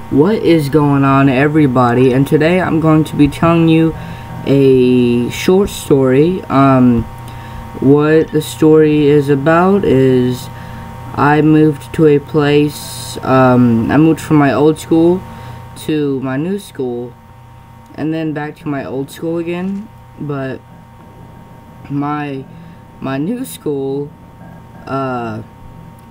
What is going on, everybody? And today I'm going to be telling you a short story. What the story is about is I moved to a place, I moved from my old school to my new school and then back to my old school again, but my new school,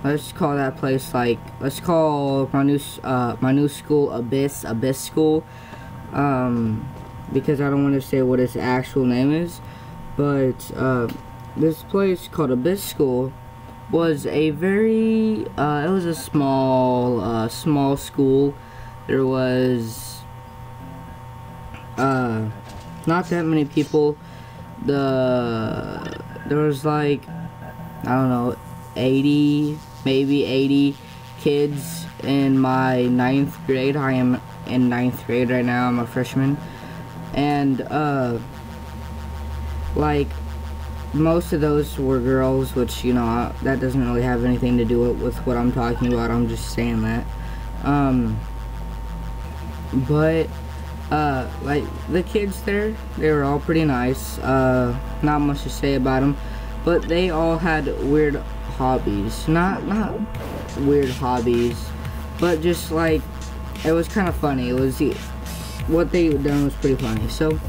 let's call that place, like, let's call my new school Abyss School, because I don't want to say what its actual name is, but this place called Abyss School was a very, it was a small school. There was, not that many people. There was like, I don't know, 80, maybe 80 kids in my 9th grade. I am in 9th grade right now. I'm a freshman. And, like, most of those were girls, which, you know, that doesn't really have anything to do with what I'm talking about. I'm just saying that. Like, the kids there, they were all pretty nice. Not much to say about them, but they all had weird hobbies. Not weird hobbies, but just, like, it was kind of funny. It was, what they done was pretty funny. So,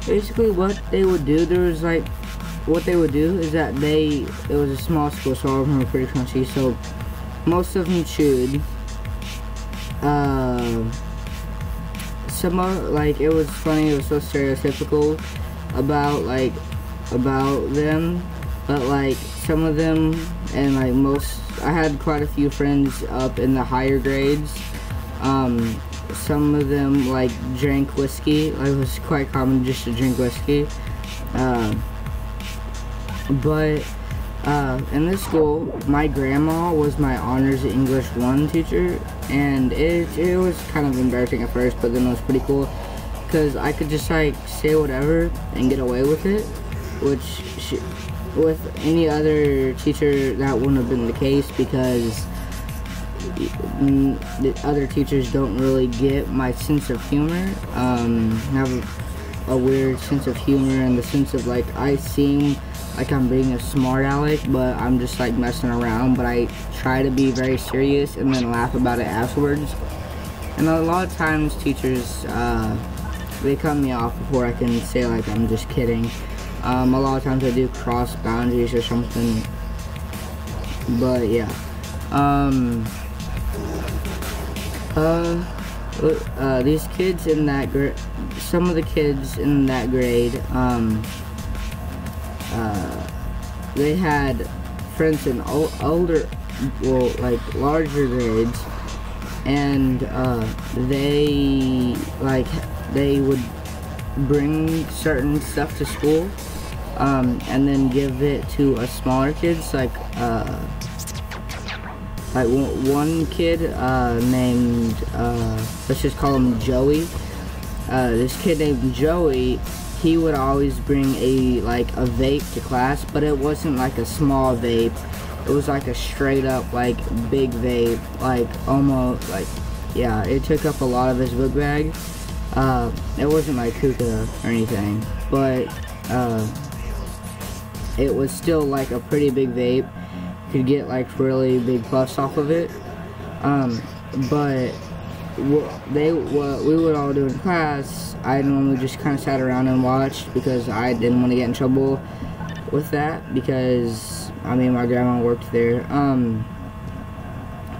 basically what they would do, what they would do is that it was a small school, so all of them were pretty crunchy, so most of them chewed. Like, it was funny, it was so stereotypical about them, but, like, some of them, and, like, I had quite a few friends up in the higher grades. Some of them, like, drank whiskey. Like, it was quite common just to drink whiskey. But in this school, my grandma was my honors English 1 teacher, and it was kind of embarrassing at first, but then it was pretty cool because I could just, like, say whatever and get away with it, which with any other teacher that wouldn't have been the case, because the other teachers don't really get my sense of humor. I have a weird sense of humor in the sense of, like, I seem like I'm being a smart aleck, but I'm just, like, messing around, but I try to be very serious and then laugh about it afterwards. And a lot of times teachers, they cut me off before I can say, like, I'm just kidding. A lot of times I do cross boundaries or something, but yeah. These kids in that grade, some of the kids in that grade, they had friends in older, well, like, larger grades, and they would bring certain stuff to school, and then give it to us smaller kids, like one kid named, let's just call him Joey. This kid named Joey, he would always bring a vape to class, but it wasn't like a small vape. It was like a straight up, like, big vape, like, almost, like, yeah, it took up a lot of his book bag. It wasn't like hookah or anything, but it was still, like, a pretty big vape. You could get, like, really big puffs off of it. But what we would all do in class, I normally just kind of sat around and watched, because I didn't want to get in trouble with that, because, I mean, my grandma worked there.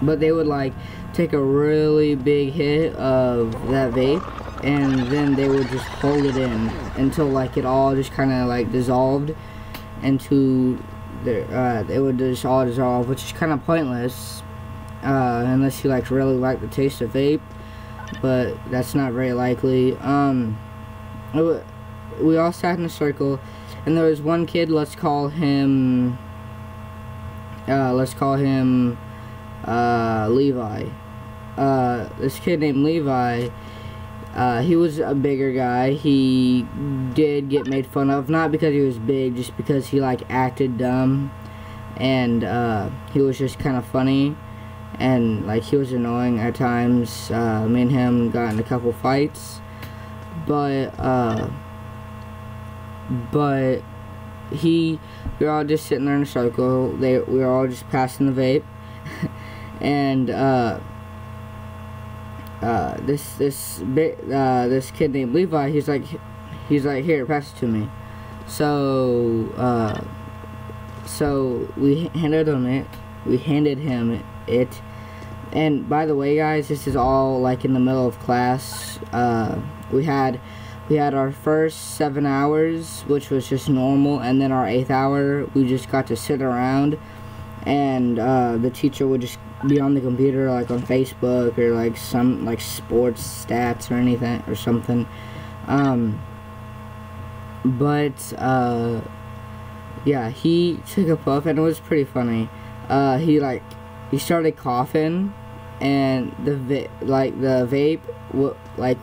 But they would, like, take a really big hit of that vape, and then they would just hold it in until, like, it all just kind of, like, dissolved into it would just all dissolve, which is kind of pointless, unless you, like, really like the taste of vape, but that's not very likely. We all sat in a circle, and there was one kid, let's call him Levi. This kid named Levi, He was a bigger guy. He did get made fun of, not because he was big, just because he like acted dumb, and he was just kind of funny, and like he was annoying at times. Me and him got in a couple fights, but we were all just sitting there in a circle. We were all just passing the vape, and this kid named Levi, he's like, here, pass it to me. So we handed him it. And by the way, guys, this is all like in the middle of class. We had our first 7 hours, which was just normal, and then our 8th hour, we just got to sit around, and the teacher would just be on the computer, like on Facebook, or like some like sports stats or anything or something. Yeah, he took a puff, and it was pretty funny. He started coughing, and the vape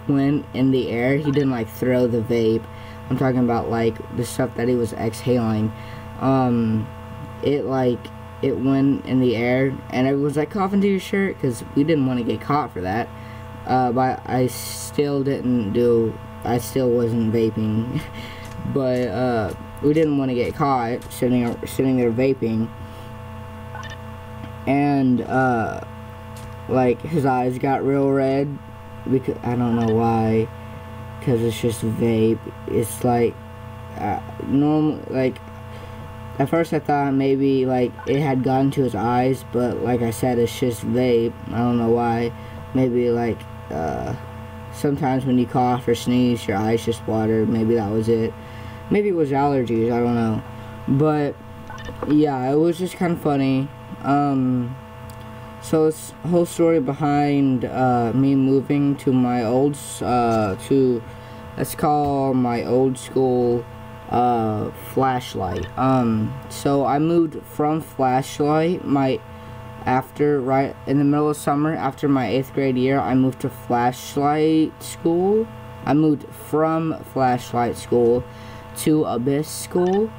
went in the air. He didn't like throw the vape. I'm talking about like the stuff that he was exhaling. It went in the air, and everyone's like, cough into your shirt, because we didn't want to get caught for that. But I still wasn't vaping. But we didn't want to get caught sitting there vaping. And like his eyes got real red, because I don't know why, because it's just vape. It's like normal. Like at first I thought maybe like it had gotten to his eyes, but like I said, it's just vape. I don't know why. Maybe like sometimes when you cough or sneeze, your eyes just water. Maybe that was it. Maybe it was allergies. I don't know. But yeah, it was just kind of funny. So this whole story behind me moving to my old let's call my old school Flashlight. So I moved from Flashlight right in the middle of summer after my 8th grade year. I moved to Flashlight school. I moved from Flashlight school to Abyss school.